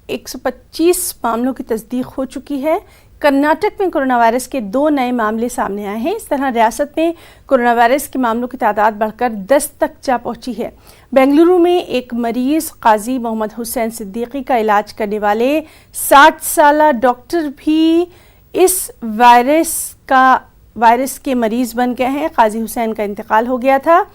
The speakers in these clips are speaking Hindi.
125 मामलों की तस्दीक हो चुकी है। कर्नाटक में कोरोना वायरस के 2 नए मामले सामने आए हैं। इस तरह रियासत में कोरोना वायरस के मामलों की तादाद बढ़कर 10 तक जा पहुंची है। बेंगलुरु में एक मरीज काजी मोहम्मद हुसैन सिद्दीकी का इलाज करने वाले 60 साला डॉक्टर भी इस वायरस के मरीज बन गए हैं। काजी हुसैन का इंतकाल हो गया था।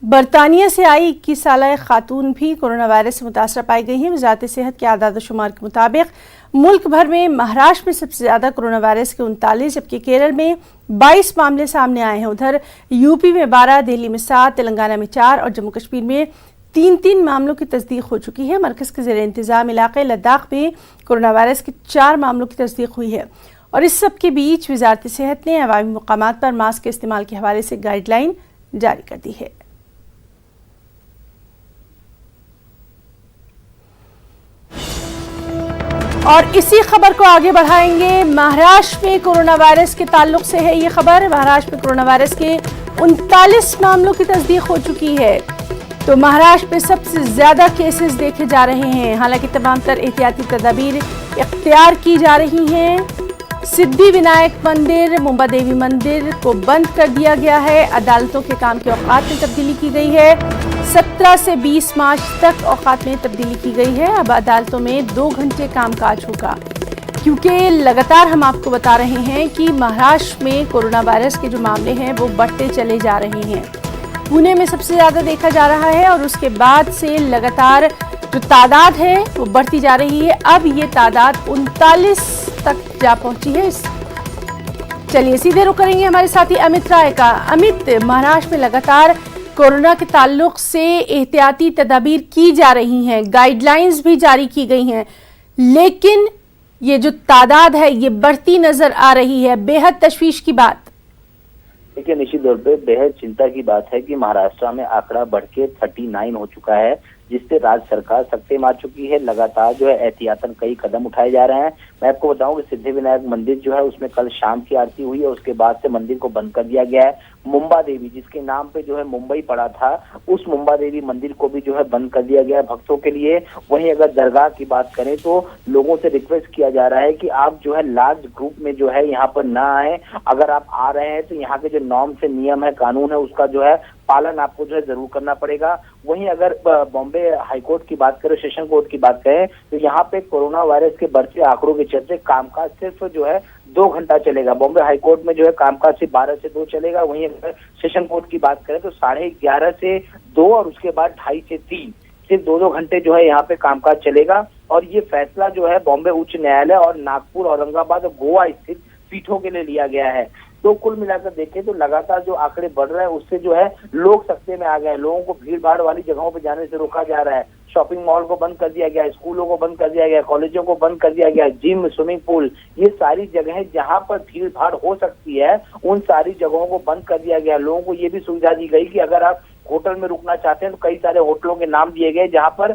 बरतानिया से आई 21 साला खातून भी कोरोना वायरस से मुतासर पाई गई हैं। वजारत सेहत के आदाद शुमार के मुताबिक मुल्क भर में महाराष्ट्र में सबसे ज़्यादा कोरोना वायरस के 39, जबकि केरल में 22 मामले सामने आए हैं। उधर यूपी में 12, दिल्ली में 7, तेलंगाना में 4 और जम्मू कश्मीर में 3 मामलों की तस्दीक हो चुकी है। मरकज के ज़ेर इंतज़ाम इलाके लद्दाख में कोरोना वायरस के 4 मामलों की तस्दीक हुई है। और इस सब के बीच वजारत सेहत ने अवामी मुकामात पर मास्क के इस्तेमाल के हवाले से गाइडलाइन जारी कर दी है। और इसी खबर को आगे बढ़ाएंगे। महाराष्ट्र में कोरोना वायरस के ताल्लुक से है ये खबर। महाराष्ट्र में कोरोना वायरस के 39 मामलों की तस्दीक हो चुकी है। तो महाराष्ट्र में सबसे ज्यादा केसेस देखे जा रहे हैं। हालांकि तमाम तर एहतियाती तदाबीर इख्तियार की जा रही हैं। सिद्धि विनायक मंदिर, मुंबा देवी मंदिर को बंद कर दिया गया है। अदालतों के काम के औकात में तब्दीली की गई है। 17 से 20 मार्च तक औकात में तब्दीली की गई है। अब अदालतों में 2 घंटे कामकाज होगा, क्योंकि लगातार हम आपको बता रहे हैं कि महाराष्ट्र में कोरोना वायरस के जो मामले हैं वो बढ़ते चले जा रहे हैं। पुणे में सबसे ज़्यादा देखा जा रहा है और उसके बाद से लगातार जो तादाद है वो बढ़ती जा रही है। अब ये तादाद 39 तक जा पहुंची है। चलिए सीधे रुख करेंगे हमारे साथी अमित राय का। अमित, महाराष्ट्र में लगातार कोरोना के ताल्लुक से एहतियाती तदाबीर की जा रही हैं, गाइडलाइंस भी जारी की गई हैं, लेकिन ये जो तादाद है ये बढ़ती नजर आ रही है। बेहद तशवीश की बात। देखिए, निश्चित तौर पे बेहद चिंता की बात है कि महाराष्ट्र में आंकड़ा बढ़ के 39 हो चुका है, जिससे राज्य सरकार सख्ते मार चुकी है। लगातार जो है एहतियातन कई कदम उठाए जा रहे हैं। मैं आपको बताऊं कि सिद्धि विनायक मंदिर जो है उसमें कल शाम की आरती हुई है, उसके बाद से मंदिर को बंद कर दिया गया है। मुंबा देवी, जिसके नाम पे जो है मुंबई पड़ा था, उस मुंबा देवी मंदिर को भी जो है बंद कर दिया गया है भक्तों के लिए। वहीं अगर दरगाह की बात करें तो लोगों से रिक्वेस्ट किया जा रहा है कि आप जो है लार्ज ग्रुप में जो है यहाँ पर ना आए। अगर आप आ रहे हैं तो यहाँ के जो नॉर्म्स है, नियम है, कानून है, उसका जो है पालन आपको जो है जरूर करना पड़ेगा। वहीं अगर बॉम्बे हाईकोर्ट की बात करें, सेशन कोर्ट की बात करें, तो यहाँ पे कोरोना वायरस के बढ़ते आंकड़ों के चलते कामकाज सिर्फ जो है 2 घंटा चलेगा। बॉम्बे हाईकोर्ट में जो है कामकाज सिर्फ 12 से 2 चलेगा। वहीं अगर सेशन कोर्ट की बात करें तो 11:30 से 2 और उसके बाद 2:30 से 3 सिर्फ 2 घंटे जो है यहाँ पे कामकाज चलेगा। और ये फैसला जो है बॉम्बे उच्च न्यायालय और नागपुर, औरंगाबाद और गोवा स्थित पीठों के लिए लिया गया है। तो कुल मिलाकर देखें तो लगातार जो आंकड़े बढ़ रहे हैं उससे जो है लोग सख्ते में आ गए हैं। लोगों को भीड़ भाड़ वाली जगहों पर जाने से रोका जा रहा है। शॉपिंग मॉल को बंद कर दिया गया है, स्कूलों को बंद कर दिया गया है, कॉलेजों को बंद कर दिया गया है, जिम, स्विमिंग पूल, ये सारी जगहें जहां पर भीड़ भाड़ हो सकती है उन सारी जगहों को बंद कर दिया गया है। लोगों को ये भी सुविधा दी गई कि अगर आप होटल में रुकना चाहते हैं तो कई सारे होटलों के नाम दिए गए जहां पर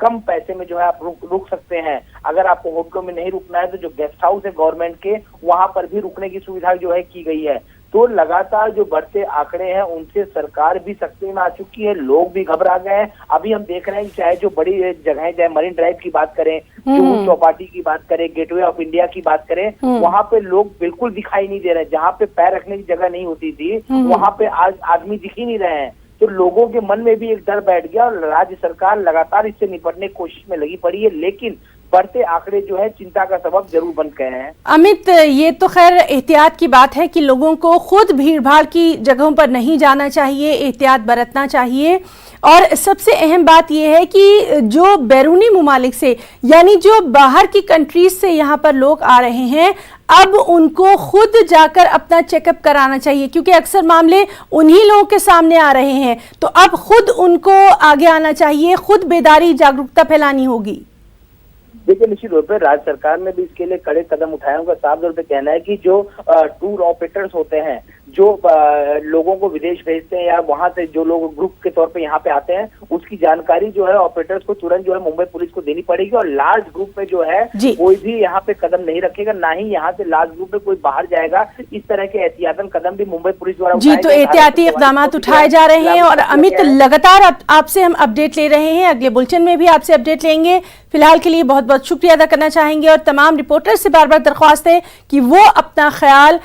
कम पैसे में जो है आप रुक सकते हैं। अगर आपको होटलों में नहीं रुकना है तो जो गेस्ट हाउस है गवर्नमेंट के, वहां पर भी रुकने की सुविधा जो है की गई है। तो लगातार जो बढ़ते आंकड़े हैं उनसे सरकार भी सख्ती में आ चुकी है, लोग भी घबरा गए हैं। अभी हम देख रहे हैं चाहे जो बड़ी जगह, चाहे मरीन ड्राइव की बात करें, जुहू चौपाटी की बात करें, गेटवे ऑफ इंडिया की बात करें, वहां पे लोग बिल्कुल दिखाई नहीं दे रहे। जहां पे पैर रखने की जगह नहीं होती थी वहां पे आज आदमी दिख ही नहीं रहे हैं। तो लोगों के मन में भी एक डर बैठ गया और राज्य सरकार लगातार इससे निपटने की कोशिश में लगी पड़ी है, लेकिन बढ़ते आंकड़े जो है चिंता का सबब जरूर बन गए हैं। अमित, ये तो खैर एहतियात की बात है कि लोगों को खुद भीड़ भाड़ की जगहों पर नहीं जाना चाहिए, एहतियात बरतना चाहिए। और सबसे अहम बात यह है कि जो बैरूनी मुमालिक से, यानी जो बाहर की कंट्रीज से यहाँ पर लोग आ रहे हैं, अब उनको खुद जाकर अपना चेकअप कराना चाहिए, क्योंकि अक्सर मामले उन्हीं लोगों के सामने आ रहे हैं। तो अब खुद उनको आगे आना चाहिए, खुद बेदारी जागरूकता फैलानी होगी। देखिए, निश्चित तौर पर राज्य सरकार ने भी इसके लिए कड़े कदम उठाए। उनका साफ तौर पे कहना है कि जो टूर ऑपरेटर्स होते हैं, जो लोगों को विदेश भेजते हैं या वहां से जो लोग ग्रुप के तौर पे यहाँ पे आते हैं, उसकी जानकारी जो है ऑपरेटर्स को तुरंत जो है मुंबई पुलिस को देनी पड़ेगी। और लार्ज ग्रुप में जो है कोई भी यहाँ पे कदम नहीं रखेगा, ना ही यहाँ से लार्ज ग्रुप में कोई बाहर जाएगा। इस तरह के एहतियातन कदम भी मुंबई पुलिस द्वारा जी, तो एहतियाती इकदाम उठाए जा रहे हैं। और अमित, लगातार आपसे हम अपडेट ले रहे हैं, अगले बुलेटिन में भी आपसे अपडेट लेंगे। फिलहाल के लिए बहुत बहुत शुक्रिया अदा करना चाहेंगे और तमाम रिपोर्टर से बार बार दरख्वास्त है कि वो अपना ख्याल